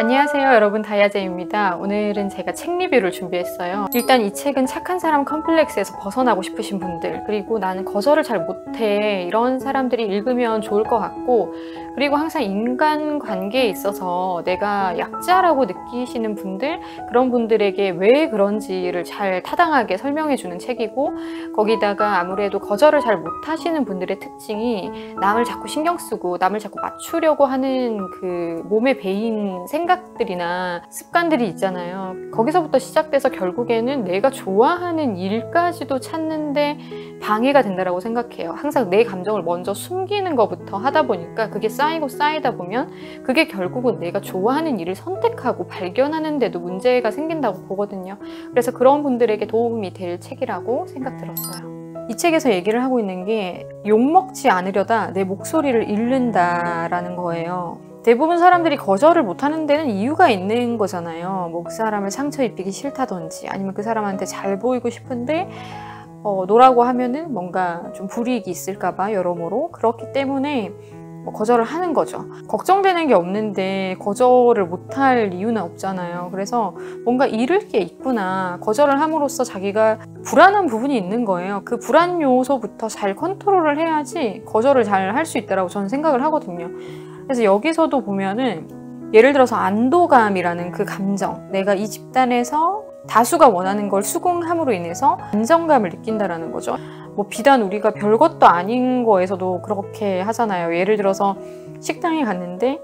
안녕하세요 여러분, 다이아제입니다. 오늘은 제가 책 리뷰를 준비했어요. 일단 이 책은 착한 사람 컴플렉스에서 벗어나고 싶으신 분들, 그리고 나는 거절을 잘 못해 이런 사람들이 읽으면 좋을 것 같고, 그리고 항상 인간관계에 있어서 내가 약자라고 느끼시는 분들, 그런 분들에게 왜 그런지를 잘 타당하게 설명해 주는 책이고, 거기다가 아무래도 거절을 잘 못하시는 분들의 특징이 남을 자꾸 신경 쓰고 남을 자꾸 맞추려고 하는 그 몸에 배인 생각들이나 습관들이 있잖아요. 거기서부터 시작돼서 결국에는 내가 좋아하는 일까지도 찾는데 방해가 된다고 생각해요. 항상 내 감정을 먼저 숨기는 것부터 하다 보니까 그게 쌓이고 쌓이다 보면 그게 결국은 내가 좋아하는 일을 선택하고 발견하는데도 문제가 생긴다고 보거든요. 그래서 그런 분들에게 도움이 될 책이라고 생각 들었어요. 이 책에서 얘기를 하고 있는 게 욕먹지 않으려다 내 목소리를 잃는다라는 거예요. 대부분 사람들이 거절을 못하는 데는 이유가 있는 거잖아요. 뭐 그 사람을 상처 입히기 싫다든지, 아니면 그 사람한테 잘 보이고 싶은데 노라고 하면은 뭔가 좀 불이익이 있을까봐, 여러모로 그렇기 때문에 거절을 하는 거죠. 걱정되는 게 없는데 거절을 못할 이유는 없잖아요. 그래서 뭔가 잃을 게 있구나, 거절을 함으로써 자기가 불안한 부분이 있는 거예요. 그 불안 요소부터 잘 컨트롤을 해야지 거절을 잘 할 수 있다고 저는 생각을 하거든요. 그래서 여기서도 보면은 예를 들어서 안도감이라는 그 감정, 내가 이 집단에서 다수가 원하는 걸 수긍함으로 인해서 안정감을 느낀다라는 거죠. 뭐 비단 우리가 별것도 아닌 거에서도 그렇게 하잖아요. 예를 들어서 식당에 갔는데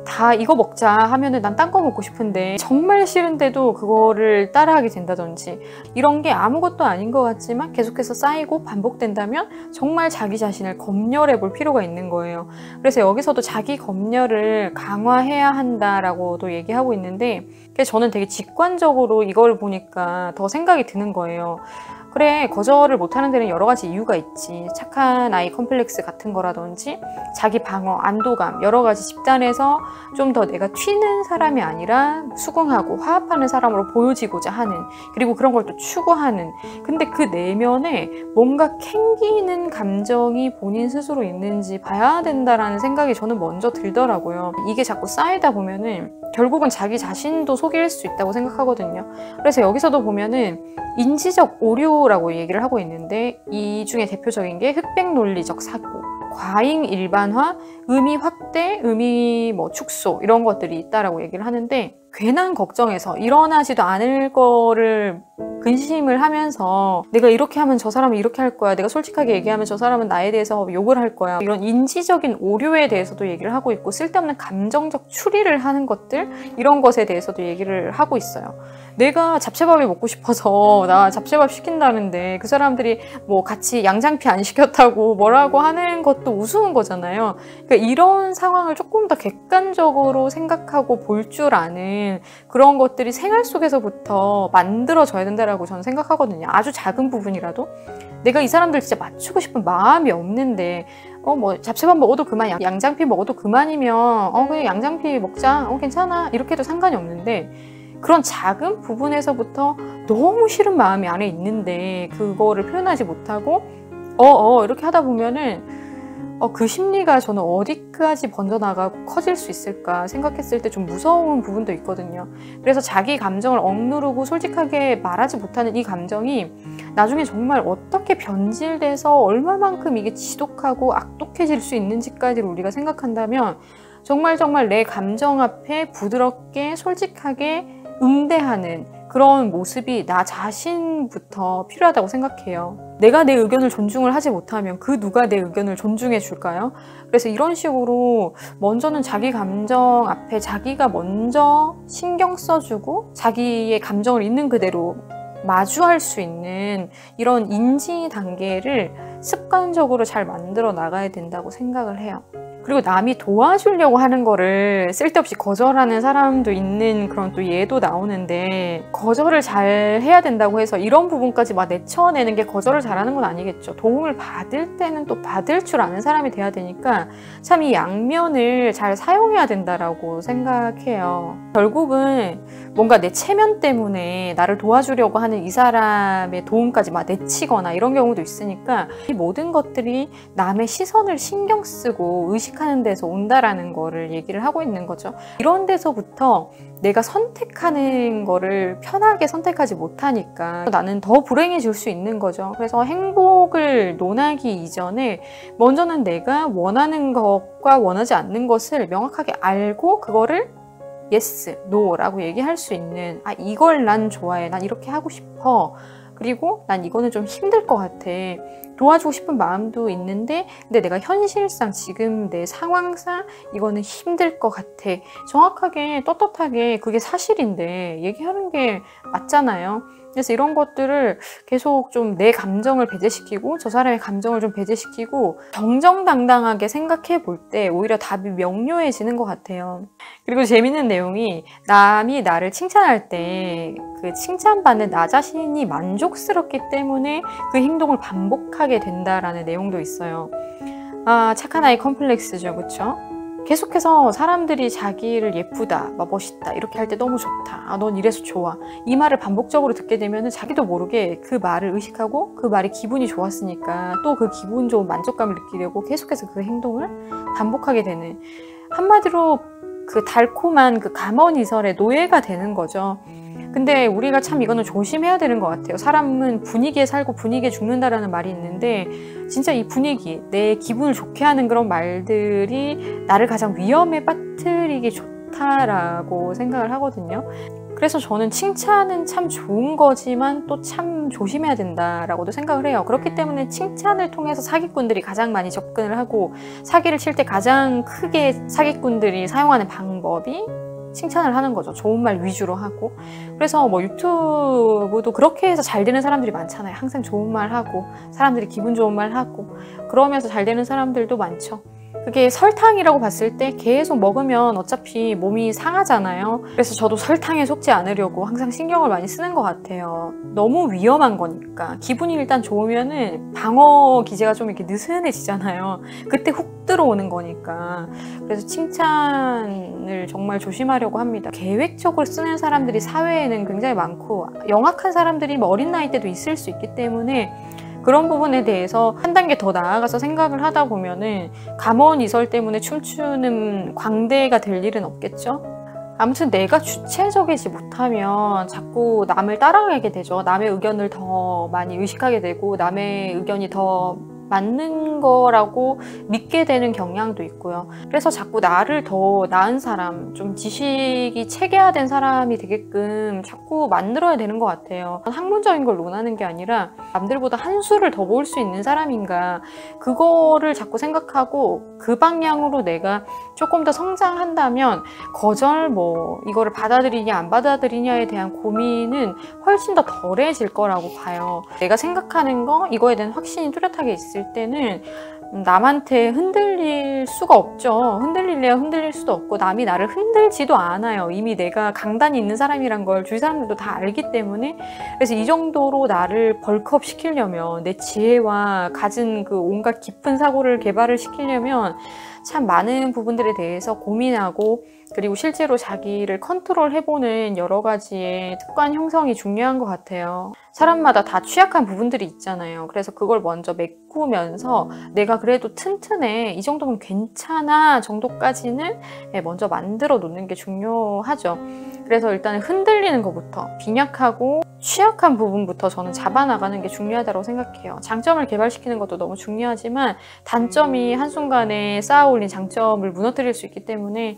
다 이거 먹자 하면은 난 딴 거 먹고 싶은데 정말 싫은데도 그거를 따라하게 된다든지, 이런 게 아무것도 아닌 것 같지만 계속해서 쌓이고 반복된다면 정말 자기 자신을 검열해 볼 필요가 있는 거예요. 그래서 여기서도 자기 검열을 강화해야 한다라고도 얘기하고 있는데, 그래서 저는 되게 직관적으로 이걸 보니까 더 생각이 드는 거예요. 그래, 거절을 못하는 데는 여러 가지 이유가 있지. 착한 아이 컴플렉스 같은 거라든지, 자기 방어, 안도감, 여러 가지 집단에서 좀 더 내가 튀는 사람이 아니라 수긍하고 화합하는 사람으로 보여지고자 하는, 그리고 그런 걸 또 추구하는. 근데 그 내면에 뭔가 캥기는 감정이 본인 스스로 있는지 봐야 된다라는 생각이 저는 먼저 들더라고요. 이게 자꾸 쌓이다 보면은 결국은 자기 자신도 속일 수 있다고 생각하거든요. 그래서 여기서도 보면은 인지적 오류라고 얘기를 하고 있는데, 이 중에 대표적인 게 흑백 논리적 사고, 과잉 일반화, 의미 확대, 의미 축소, 이런 것들이 있다라고 얘기를 하는데, 괜한 걱정에서 일어나지도 않을 거를 근심을 하면서 내가 이렇게 하면 저 사람은 이렇게 할 거야, 내가 솔직하게 얘기하면 저 사람은 나에 대해서 욕을 할 거야, 이런 인지적인 오류에 대해서도 얘기를 하고 있고, 쓸데없는 감정적 추리를 하는 것들, 이런 것에 대해서도 얘기를 하고 있어요. 내가 잡채밥이 먹고 싶어서 나 잡채밥 시킨다는데 그 사람들이 뭐 같이 양장피 안 시켰다고 뭐라고 하는 것도 우스운 거잖아요. 그러니까 이런 상황을 조금 더 객관적으로 생각하고 볼 줄 아는 그런 것들이 생활 속에서부터 만들어져야 된다라고 저는 생각하거든요. 아주 작은 부분이라도 내가 이 사람들 진짜 맞추고 싶은 마음이 없는데 잡채밥 먹어도 그만, 양장피 먹어도 그만이면 그냥 양장피 먹자, 괜찮아, 이렇게 해도 상관이 없는데, 그런 작은 부분에서부터 너무 싫은 마음이 안에 있는데 그거를 표현하지 못하고 이렇게 하다 보면은 그 심리가 저는 어디까지 번져나가고 커질 수 있을까 생각했을 때 좀 무서운 부분도 있거든요. 그래서 자기 감정을 억누르고 솔직하게 말하지 못하는 이 감정이 나중에 정말 어떻게 변질돼서 얼마만큼 이게 지독하고 악독해질 수 있는지까지를 우리가 생각한다면, 정말 내 감정 앞에 부드럽게 솔직하게 응대하는 그런 모습이 나 자신부터 필요하다고 생각해요. 내가 내 의견을 존중을 하지 못하면 그 누가 내 의견을 존중해 줄까요? 그래서 이런 식으로 먼저는 자기 감정 앞에 자기가 먼저 신경 써주고 자기의 감정을 있는 그대로 마주할 수 있는 이런 인지 단계를 습관적으로 잘 만들어 나가야 된다고 생각을 해요. 그리고 남이 도와주려고 하는 거를 쓸데없이 거절하는 사람도 있는 그런 또 예도 나오는데, 거절을 잘 해야 된다고 해서 이런 부분까지 막 내쳐내는 게 거절을 잘하는 건 아니겠죠. 도움을 받을 때는 또 받을 줄 아는 사람이 돼야 되니까 참 이 양면을 잘 사용해야 된다라고 생각해요. 결국은 뭔가 내 체면 때문에 나를 도와주려고 하는 이 사람의 도움까지 막 내치거나 이런 경우도 있으니까, 이 모든 것들이 남의 시선을 신경 쓰고 의식 의식하는 데서 온다라는 거를 얘기를 하고 있는 거죠. 이런 데서부터 내가 선택하는 거를 편하게 선택하지 못하니까 나는 더 불행해질 수 있는 거죠. 그래서 행복을 논하기 이전에 먼저는 내가 원하는 것과 원하지 않는 것을 명확하게 알고 그거를 yes, no 라고 얘기할 수 있는, 아, 이걸 난 좋아해, 난 이렇게 하고 싶어, 그리고 난 이거는 좀 힘들 것 같아, 도와주고 싶은 마음도 있는데 근데 내가 현실상 지금 내 상황상 이거는 힘들 것 같아, 정확하게 떳떳하게 그게 사실인데 얘기하는 게 맞잖아요. 그래서 이런 것들을 계속 좀 내 감정을 배제시키고 저 사람의 감정을 좀 배제시키고 정정당당하게 생각해 볼 때 오히려 답이 명료해지는 것 같아요. 그리고 재밌는 내용이, 남이 나를 칭찬할 때 그 칭찬받는 나 자신이 만족스럽기 때문에 그 행동을 반복하게 된다라는 내용도 있어요. 아, 착한 아이 컴플렉스죠, 그쵸? 계속해서 사람들이 자기를 예쁘다, 멋있다 이렇게 할 때 너무 좋다, 아, 넌 이래서 좋아, 이 말을 반복적으로 듣게 되면 자기도 모르게 그 말을 의식하고 그 말이 기분이 좋았으니까 또 그 기분 좋은 만족감을 느끼려고 계속해서 그 행동을 반복하게 되는, 한마디로 그 달콤한 그 감언이설의 노예가 되는 거죠. 근데 우리가 참 이거는 조심해야 되는 것 같아요. 사람은 분위기에 살고 분위기에 죽는다라는 말이 있는데 진짜 이 분위기, 내 기분을 좋게 하는 그런 말들이 나를 가장 위험에 빠뜨리기 좋다라고 생각을 하거든요. 그래서 저는 칭찬은 참 좋은 거지만 또 참 조심해야 된다라고도 생각을 해요. 그렇기 때문에 칭찬을 통해서 사기꾼들이 가장 많이 접근을 하고, 사기를 칠 때 가장 크게 사기꾼들이 사용하는 방법이 칭찬을 하는 거죠. 좋은 말 위주로 하고. 그래서 뭐 유튜브도 그렇게 해서 잘 되는 사람들이 많잖아요. 항상 좋은 말 하고 사람들이 기분 좋은 말 하고 그러면서 잘 되는 사람들도 많죠. 그게 설탕이라고 봤을 때 계속 먹으면 어차피 몸이 상하잖아요. 그래서 저도 설탕에 속지 않으려고 항상 신경을 많이 쓰는 것 같아요. 너무 위험한 거니까. 기분이 일단 좋으면은 방어 기제가 좀 이렇게 느슨해지잖아요. 그때 훅 들어오는 거니까. 그래서 칭찬을 정말 조심하려고 합니다. 계획적으로 쓰는 사람들이 사회에는 굉장히 많고 영악한 사람들이 뭐 어린 나이 때도 있을 수 있기 때문에 그런 부분에 대해서 한 단계 더 나아가서 생각을 하다 보면은 감언이설 때문에 춤추는 광대가 될 일은 없겠죠? 아무튼 내가 주체적이지 못하면 자꾸 남을 따라가게 되죠. 남의 의견을 더 많이 의식하게 되고 남의 의견이 더 맞는 거라고 믿게 되는 경향도 있고요. 그래서 자꾸 나를 더 나은 사람, 좀 지식이 체계화된 사람이 되게끔 자꾸 만들어야 되는 것 같아요. 학문적인 걸 논하는 게 아니라 남들보다 한 수를 더 모을 수 있는 사람인가, 그거를 자꾸 생각하고 그 방향으로 내가 조금 더 성장한다면 거절, 뭐 이거를 받아들이냐 안 받아들이냐에 대한 고민은 훨씬 더 덜해질 거라고 봐요. 내가 생각하는 거, 이거에 대한 확신이 뚜렷하게 있을 때는 남한테 흔들릴 수가 없죠. 흔들릴래야 흔들릴 수도 없고 남이 나를 흔들지도 않아요. 이미 내가 강단이 있는 사람이란 걸 주위 사람들도 다 알기 때문에. 그래서 이 정도로 나를 벌크업 시키려면, 내 지혜와 가진 그 온갖 깊은 사고를 개발을 시키려면 참 많은 부분들에 대해서 고민하고, 그리고 실제로 자기를 컨트롤해보는 여러 가지의 습관 형성이 중요한 것 같아요. 사람마다 다 취약한 부분들이 있잖아요. 그래서 그걸 먼저 메꾸면서 내가 그래도 튼튼해, 이 정도면 괜찮아 정도까지는 먼저 만들어 놓는 게 중요하죠. 그래서 일단 흔들리는 것부터, 빈약하고 취약한 부분부터 저는 잡아나가는 게 중요하다고 생각해요. 장점을 개발시키는 것도 너무 중요하지만 단점이 한순간에 쌓아올린 장점을 무너뜨릴 수 있기 때문에,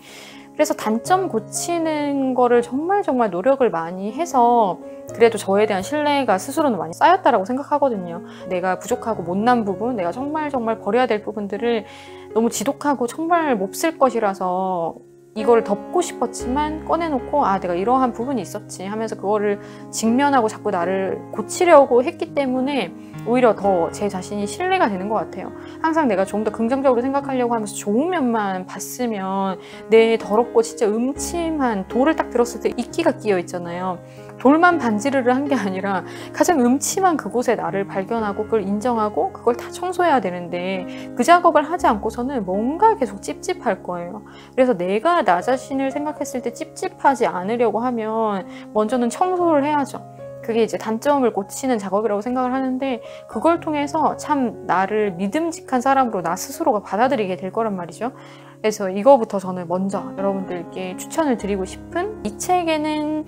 그래서 단점 고치는 거를 정말 노력을 많이 해서 그래도 저에 대한 신뢰가 스스로는 많이 쌓였다라고 생각하거든요. 내가 부족하고 못난 부분, 내가 정말 버려야 될 부분들을 너무 지독하고 정말 몹쓸 것이라서 이거를 덮고 싶었지만 꺼내놓고, 아, 내가 이러한 부분이 있었지 하면서 그거를 직면하고 자꾸 나를 고치려고 했기 때문에 오히려 더 제 자신이 신뢰가 되는 것 같아요. 항상 내가 좀 더 긍정적으로 생각하려고 하면서 좋은 면만 봤으면 내 더럽고 진짜 음침한 돌을 딱 들었을 때 이끼가 끼어 있잖아요. 돌만 반지르르 한 게 아니라 가장 음침한 그곳에 나를 발견하고 그걸 인정하고 그걸 다 청소해야 되는데 그 작업을 하지 않고서는 뭔가 계속 찝찝할 거예요. 그래서 내가 나 자신을 생각했을 때 찝찝하지 않으려고 하면 먼저는 청소를 해야죠. 그게 이제 단점을 고치는 작업이라고 생각을 하는데 그걸 통해서 참 나를 믿음직한 사람으로 나 스스로가 받아들이게 될 거란 말이죠. 그래서 이거부터 저는 먼저 여러분들께 추천을 드리고 싶은, 이 책에는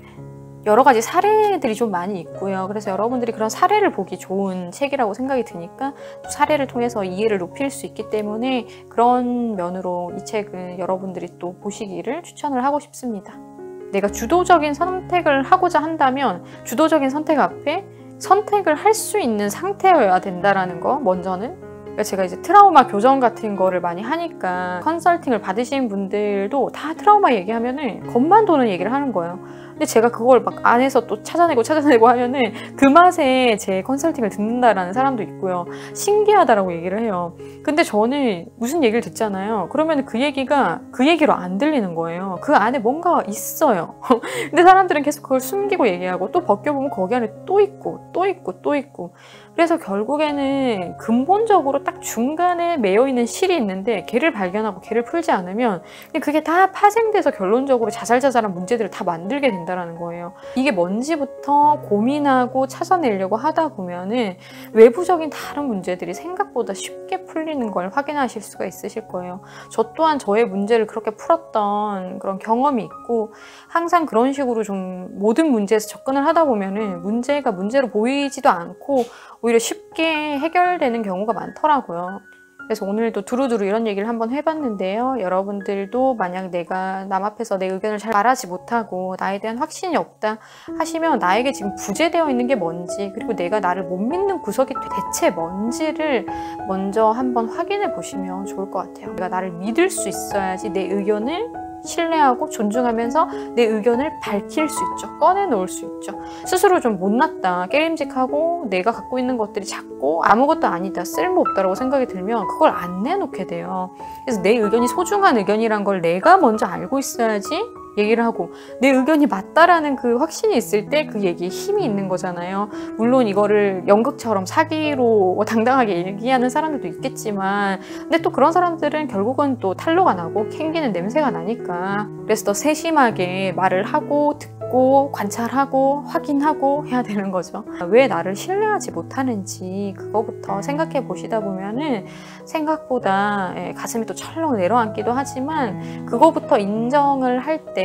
여러 가지 사례들이 좀 많이 있고요. 그래서 여러분들이 그런 사례를 보기 좋은 책이라고 생각이 드니까 또 사례를 통해서 이해를 높일 수 있기 때문에 그런 면으로 이 책은 여러분들이 또 보시기를 추천을 하고 싶습니다. 내가 주도적인 선택을 하고자 한다면 주도적인 선택 앞에 선택을 할 수 있는 상태여야 된다라는 거, 먼저는. 그러니까 제가 이제 트라우마 교정 같은 거를 많이 하니까 컨설팅을 받으신 분들도 다 트라우마 얘기하면은 겁만 도는 얘기를 하는 거예요. 근데 제가 그걸 막 안에서 또 찾아내고 하면은 그 맛에 제 컨설팅을 듣는다라는 사람도 있고요. 신기하다라고 얘기를 해요. 근데 저는 무슨 얘기를 듣잖아요. 그러면 그 얘기가 그 얘기로 안 들리는 거예요. 그 안에 뭔가 있어요. 근데 사람들은 계속 그걸 숨기고 얘기하고 또 벗겨보면 거기 안에 또 있고 또 있고 또 있고. 그래서 결국에는 근본적으로 딱 중간에 매여있는 실이 있는데 걔를 발견하고 걔를 풀지 않으면 그게 다 파생돼서 결론적으로 자잘자잘한 문제들을 다 만들게 된다는 거예요. 이게 뭔지부터 고민하고 찾아내려고 하다 보면은 외부적인 다른 문제들이 생각보다 쉽게 풀리는 걸 확인하실 수가 있으실 거예요. 저 또한 저의 문제를 그렇게 풀었던 그런 경험이 있고, 항상 그런 식으로 좀 모든 문제에서 접근을 하다 보면은 문제가 문제로 보이지도 않고 오히려 쉽게 해결되는 경우가 많더라고요. 그래서 오늘도 두루두루 이런 얘기를 한번 해봤는데요. 여러분들도 만약 내가 남 앞에서 내 의견을 잘 말하지 못하고 나에 대한 확신이 없다 하시면 나에게 지금 부재되어 있는 게 뭔지, 그리고 내가 나를 못 믿는 구석이 대체 뭔지를 먼저 한번 확인해 보시면 좋을 것 같아요. 내가 나를 믿을 수 있어야지 내 의견을 신뢰하고 존중하면서 내 의견을 밝힐 수 있죠. 꺼내놓을 수 있죠. 스스로 좀 못났다, 깨림직하고 내가 갖고 있는 것들이 작고 아무것도 아니다, 쓸모없다라고 생각이 들면 그걸 안 내놓게 돼요. 그래서 내 의견이 소중한 의견이란 걸 내가 먼저 알고 있어야지 얘기를 하고, 내 의견이 맞다라는 그 확신이 있을 때 그 얘기에 힘이 있는 거잖아요. 물론 이거를 연극처럼 사기로 당당하게 얘기하는 사람들도 있겠지만, 근데 또 그런 사람들은 결국은 또 탄로가 나고 캥기는 냄새가 나니까, 그래서 더 세심하게 말을 하고 듣고 관찰하고 확인하고 해야 되는 거죠. 왜 나를 신뢰하지 못하는지 그거부터 생각해 보시다 보면은 생각보다 가슴이 또 철렁 내려앉기도 하지만 그거부터 인정을 할 때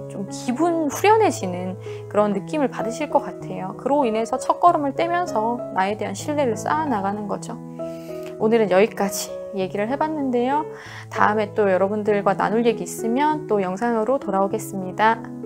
좀 기분 후련해지는 그런 느낌을 받으실 것 같아요. 그로 인해서 첫걸음을 떼면서 나에 대한 신뢰를 쌓아나가는 거죠. 오늘은 여기까지 얘기를 해봤는데요. 다음에 또 여러분들과 나눌 얘기 있으면 또 영상으로 돌아오겠습니다.